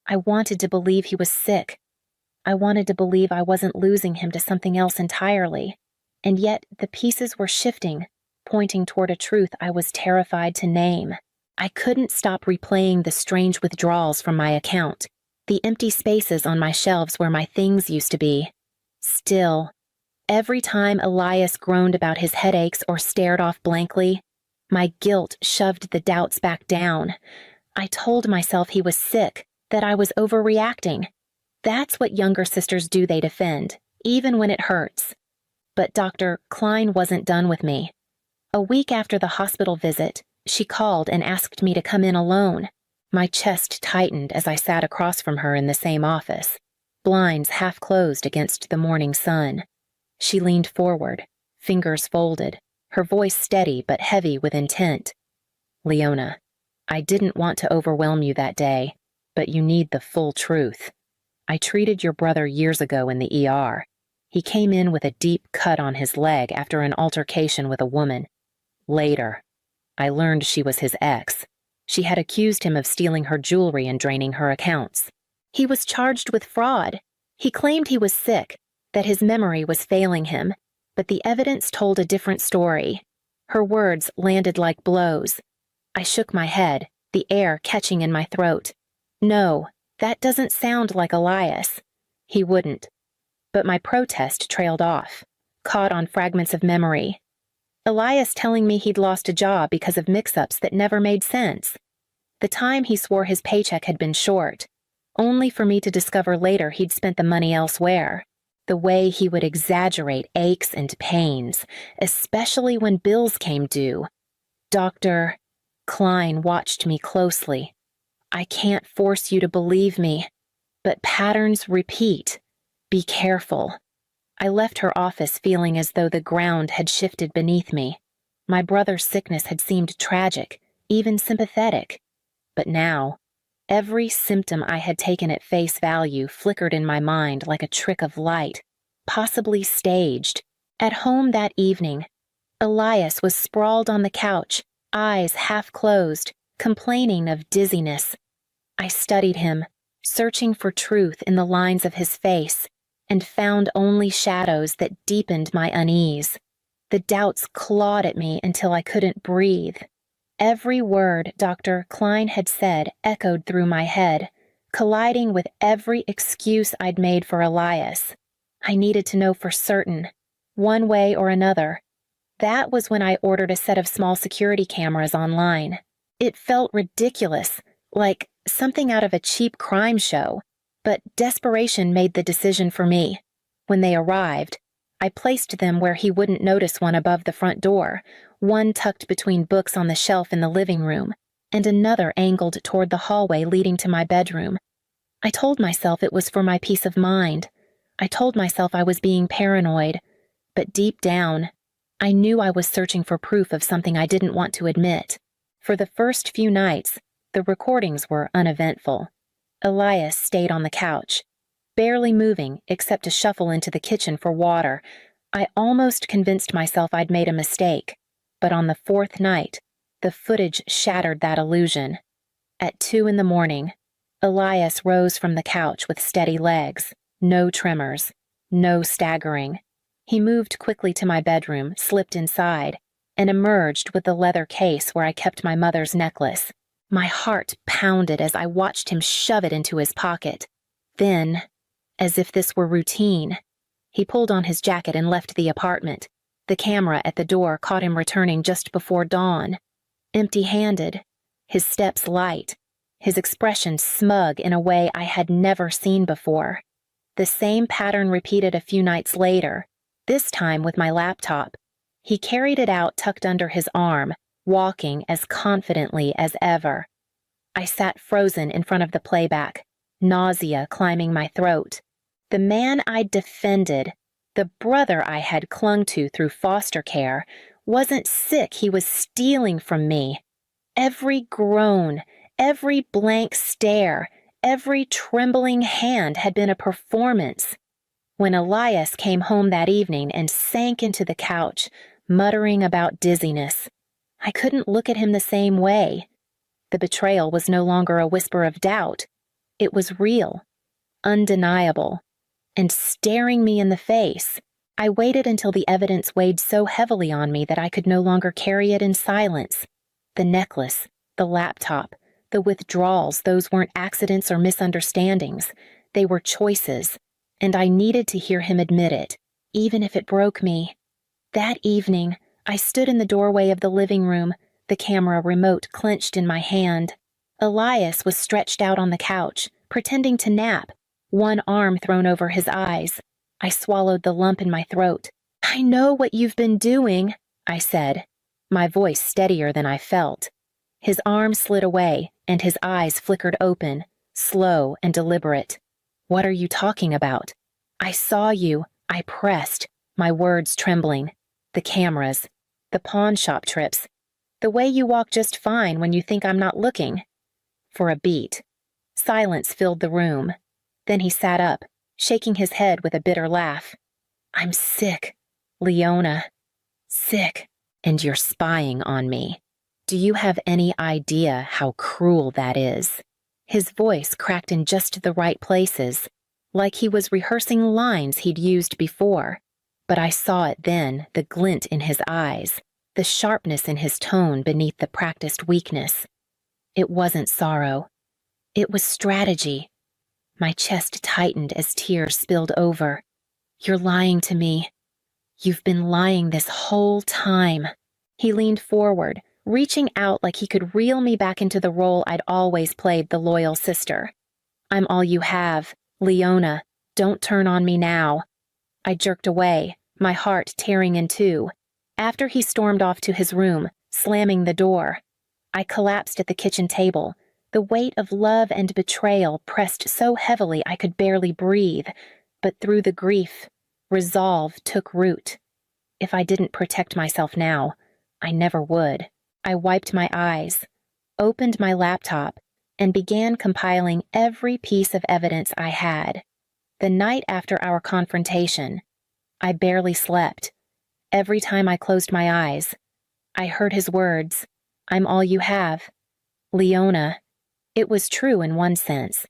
I wanted to believe he was sick. I wanted to believe I wasn't losing him to something else entirely. And yet the pieces were shifting, pointing toward a truth I was terrified to name. I couldn't stop replaying the strange withdrawals from my account, the empty spaces on my shelves where my things used to be. Still, every time Elias groaned about his headaches or stared off blankly, my guilt shoved the doubts back down. I told myself he was sick, that I was overreacting. That's what younger sisters do, they defend, even when it hurts. But Dr. Klein wasn't done with me. A week after the hospital visit, she called and asked me to come in alone. My chest tightened as I sat across from her in the same office, blinds half closed against the morning sun. She leaned forward, fingers folded, her voice steady but heavy with intent. "Leona, I didn't want to overwhelm you that day, but you need the full truth. I treated your brother years ago in the ER. He came in with a deep cut on his leg after an altercation with a woman. Later, I learned she was his ex. She had accused him of stealing her jewelry and draining her accounts. He was charged with fraud. He claimed he was sick, that his memory was failing him, but the evidence told a different story. Her words landed like blows. I shook my head, the air catching in my throat. No, that doesn't sound like Elias. He wouldn't. But my protest trailed off, caught on fragments of memory. Elias telling me he'd lost a job because of mix-ups that never made sense. The time he swore his paycheck had been short, only for me to discover later he'd spent the money elsewhere. The way he would exaggerate aches and pains, especially when bills came due. Dr. Klein watched me closely. "I can't force you to believe me, but patterns repeat. Be careful." I left her office feeling as though the ground had shifted beneath me. My brother's sickness had seemed tragic, even sympathetic. But now, every symptom I had taken at face value flickered in my mind like a trick of light, possibly staged. At home that evening, Elias was sprawled on the couch, eyes half closed, complaining of dizziness. I studied him, searching for truth in the lines of his face, and found only shadows that deepened my unease. The doubts clawed at me until I couldn't breathe. Every word Dr. Klein had said echoed through my head, colliding with every excuse I'd made for Elias. I needed to know for certain, one way or another. That was when I ordered a set of small security cameras online. It felt ridiculous, like something out of a cheap crime show. But desperation made the decision for me. When they arrived, I placed them where he wouldn't notice, one above the front door, one tucked between books on the shelf in the living room, and another angled toward the hallway leading to my bedroom. I told myself it was for my peace of mind. I told myself I was being paranoid. But deep down, I knew I was searching for proof of something I didn't want to admit. For the first few nights, the recordings were uneventful. Elias stayed on the couch, barely moving except to shuffle into the kitchen for water. I almost convinced myself I'd made a mistake, but on the fourth night, the footage shattered that illusion. At 2 a.m, Elias rose from the couch with steady legs, no tremors, no staggering. He moved quickly to my bedroom, slipped inside, and emerged with the leather case where I kept my mother's necklace. My heart pounded as I watched him shove it into his pocket. Then, as if this were routine, he pulled on his jacket and left the apartment. The camera at the door caught him returning just before dawn. Empty-handed, his steps light, his expression smug in a way I had never seen before. The same pattern repeated a few nights later, this time with my laptop. He carried it out tucked under his arm, walking as confidently as ever. I sat frozen in front of the playback, nausea climbing my throat. The man I'd defended, the brother I had clung to through foster care, wasn't sick, he was stealing from me. Every groan, every blank stare, every trembling hand had been a performance. When Elias came home that evening and sank into the couch, muttering about dizziness, I couldn't look at him the same way. The betrayal was no longer a whisper of doubt. It was real, undeniable, and staring me in the face. I waited until the evidence weighed so heavily on me that I could no longer carry it in silence. The necklace, the laptop, the withdrawals, those weren't accidents or misunderstandings. They were choices, and I needed to hear him admit it, even if it broke me. That evening, I stood in the doorway of the living room, the camera remote clenched in my hand. Elias was stretched out on the couch, pretending to nap, one arm thrown over his eyes. I swallowed the lump in my throat. "I know what you've been doing," I said, my voice steadier than I felt. His arm slid away, and his eyes flickered open, slow and deliberate. "What are you talking about?" "I saw you," I pressed, my words trembling. "The cameras, the pawn shop trips, the way you walk just fine when you think I'm not looking." For a beat, silence filled the room. Then he sat up, shaking his head with a bitter laugh. "I'm sick, Leona. Sick. And you're spying on me. Do you have any idea how cruel that is?" His voice cracked in just the right places, like he was rehearsing lines he'd used before. But I saw it then, the glint in his eyes, the sharpness in his tone beneath the practiced weakness. It wasn't sorrow. It was strategy. My chest tightened as tears spilled over. "You're lying to me. You've been lying this whole time." He leaned forward, reaching out like he could reel me back into the role I'd always played, the loyal sister. "I'm all you have, Leona. Don't turn on me now." I jerked away, my heart tearing in two. After he stormed off to his room, slamming the door, I collapsed at the kitchen table, the weight of love and betrayal pressed so heavily I could barely breathe. But through the grief, resolve took root. If I didn't protect myself now, I never would. I wiped my eyes, opened my laptop, and began compiling every piece of evidence I had. The night after our confrontation, I barely slept. Every time I closed my eyes, I heard his words, "I'm all you have, Leona." It was true in one sense,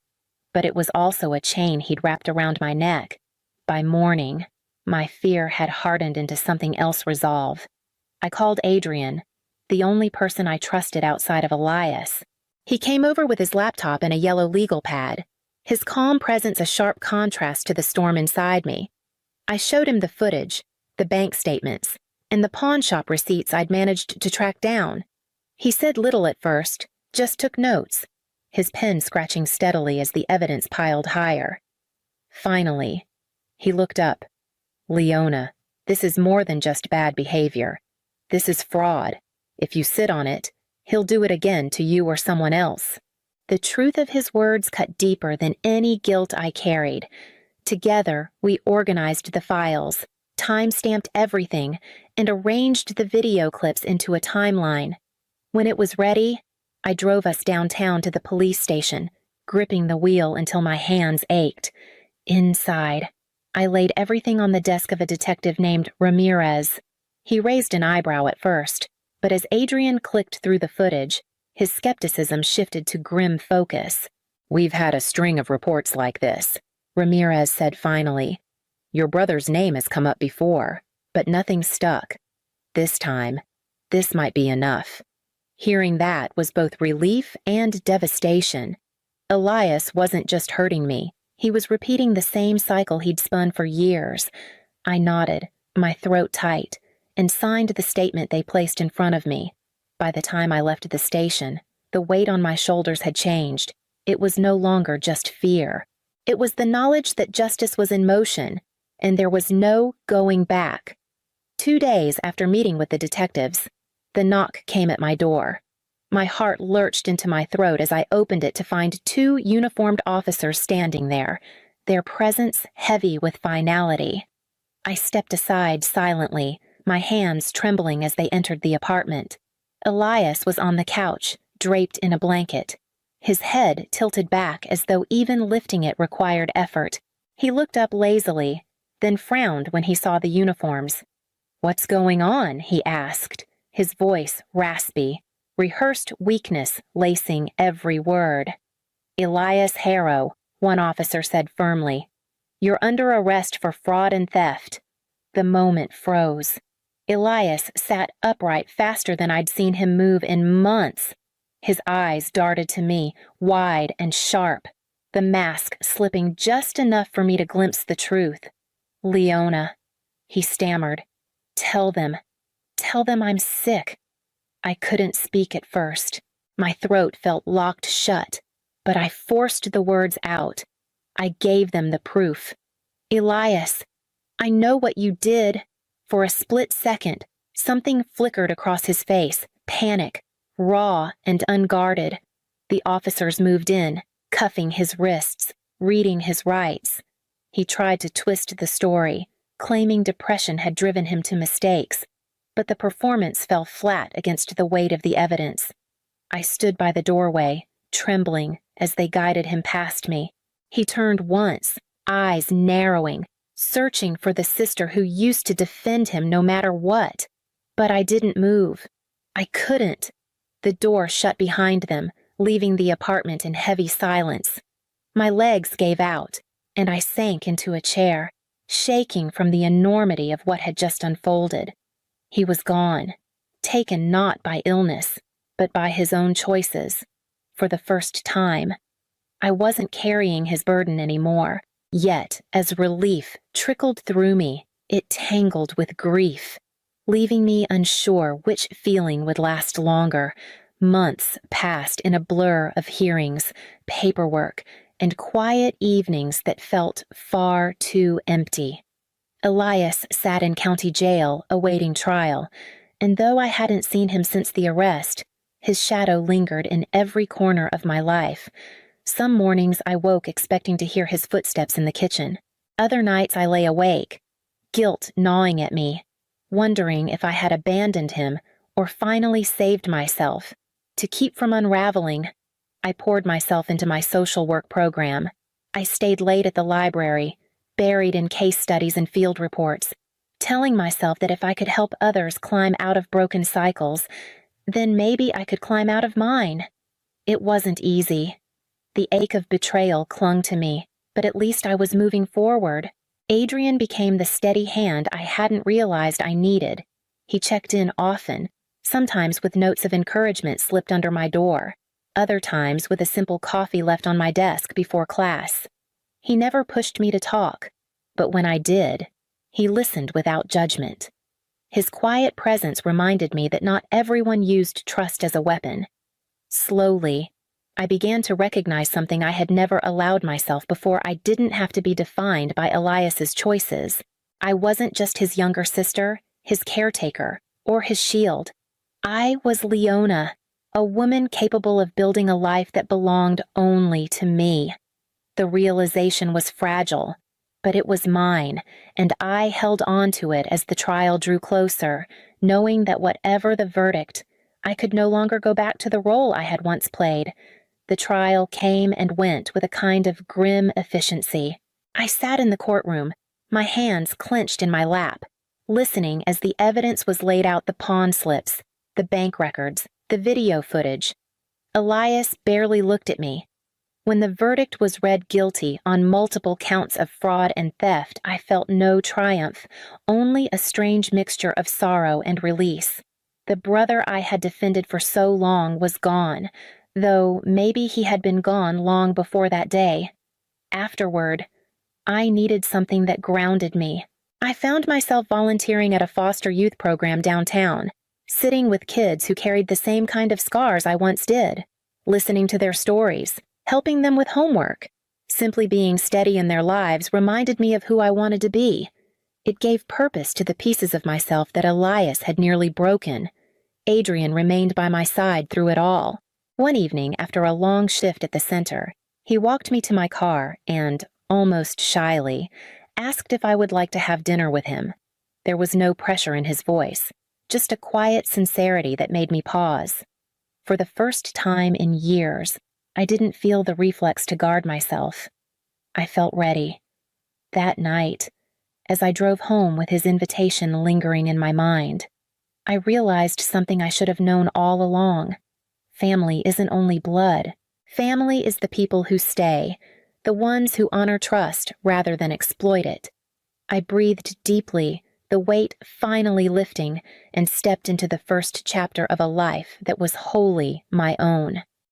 but it was also a chain he'd wrapped around my neck. By morning, my fear had hardened into something else resolve. I called Adrian, the only person I trusted outside of Elias. He came over with his laptop and a yellow legal pad, his calm presence a sharp contrast to the storm inside me. I showed him the footage, the bank statements, and the pawn shop receipts I'd managed to track down. He said little at first, just took notes, his pen scratching steadily as the evidence piled higher. Finally, he looked up. "Leona, this is more than just bad behavior. This is fraud. If you sit on it, he'll do it again to you or someone else." The truth of his words cut deeper than any guilt I carried. Together, we organized the files, time-stamped everything, and arranged the video clips into a timeline. When it was ready, I drove us downtown to the police station, gripping the wheel until my hands ached. Inside, I laid everything on the desk of a detective named Ramirez. He raised an eyebrow at first, but as Adrian clicked through the footage, his skepticism shifted to grim focus. "We've had a string of reports like this," Ramirez said finally. "Your brother's name has come up before, but nothing stuck. This time, this might be enough." Hearing that was both relief and devastation. Elias wasn't just hurting me. He was repeating the same cycle he'd spun for years. I nodded, my throat tight, and signed the statement they placed in front of me. By the time I left the station, the weight on my shoulders had changed. It was no longer just fear. It was the knowledge that justice was in motion, and there was no going back. 2 days after meeting with the detectives, the knock came at my door. My heart lurched into my throat as I opened it to find two uniformed officers standing there, their presence heavy with finality. I stepped aside silently, my hands trembling as they entered the apartment. Elias was on the couch, draped in a blanket. His head tilted back as though even lifting it required effort. He looked up lazily, then frowned when he saw the uniforms. "What's going on?" he asked, his voice raspy, rehearsed weakness lacing every word. "Elias Harrow," one officer said firmly. "You're under arrest for fraud and theft." The moment froze. Elias sat upright faster than I'd seen him move in months. His eyes darted to me, wide and sharp, the mask slipping just enough for me to glimpse the truth. "Leona," he stammered. Tell them I'm sick." I couldn't speak at first. My throat felt locked shut, but I forced the words out. I gave them the proof. "Elias, I know what you did." For a split second, something flickered across his face, panic, raw and unguarded. The officers moved in, cuffing his wrists, reading his rights. He tried to twist the story, claiming depression had driven him to mistakes, but the performance fell flat against the weight of the evidence. I stood by the doorway, trembling as they guided him past me. He turned once, eyes narrowing, searching for the sister who used to defend him no matter what. But I didn't move. I couldn't. The door shut behind them, leaving the apartment in heavy silence. My legs gave out, and I sank into a chair, shaking from the enormity of what had just unfolded. He was gone, taken not by illness, but by his own choices. For the first time, I wasn't carrying his burden anymore. Yet, as relief trickled through me, it tangled with grief, leaving me unsure which feeling would last longer. Months passed in a blur of hearings, paperwork, and quiet evenings that felt far too empty. Elias sat in county jail awaiting trial, and though I hadn't seen him since the arrest, his shadow lingered in every corner of my life. Some mornings I woke expecting to hear his footsteps in the kitchen. Other nights I lay awake, guilt gnawing at me, wondering if I had abandoned him or finally saved myself. To keep from unraveling, I poured myself into my social work program. I stayed late at the library, buried in case studies and field reports, telling myself that if I could help others climb out of broken cycles, then maybe I could climb out of mine. It wasn't easy. The ache of betrayal clung to me, but at least I was moving forward. Adrian became the steady hand I hadn't realized I needed. He checked in often, sometimes with notes of encouragement slipped under my door, other times with a simple coffee left on my desk before class. He never pushed me to talk, but when I did, he listened without judgment. His quiet presence reminded me that not everyone used trust as a weapon. Slowly, I began to recognize something I had never allowed myself before. I didn't have to be defined by Elias's choices. I wasn't just his younger sister, his caretaker, or his shield. I was Leona, a woman capable of building a life that belonged only to me. The realization was fragile, but it was mine, and I held on to it as the trial drew closer, knowing that whatever the verdict, I could no longer go back to the role I had once played. The trial came and went with a kind of grim efficiency. I sat in the courtroom, my hands clenched in my lap, listening as the evidence was laid out: the pawn slips, the bank records, the video footage. Elias barely looked at me. When the verdict was read guilty on multiple counts of fraud and theft, I felt no triumph, only a strange mixture of sorrow and release. The brother I had defended for so long was gone, though maybe he had been gone long before that day. Afterward, I needed something that grounded me. I found myself volunteering at a foster youth program downtown, sitting with kids who carried the same kind of scars I once did, listening to their stories, helping them with homework. Simply being steady in their lives reminded me of who I wanted to be. It gave purpose to the pieces of myself that Elias had nearly broken. Adrian remained by my side through it all. One evening, after a long shift at the center, he walked me to my car and, almost shyly, asked if I would like to have dinner with him. There was no pressure in his voice, just a quiet sincerity that made me pause. For the first time in years, I didn't feel the reflex to guard myself. I felt ready. That night, as I drove home with his invitation lingering in my mind, I realized something I should have known all along. Family isn't only blood. Family is the people who stay, the ones who honor trust rather than exploit it. I breathed deeply, the weight finally lifting, and stepped into the first chapter of a life that was wholly my own.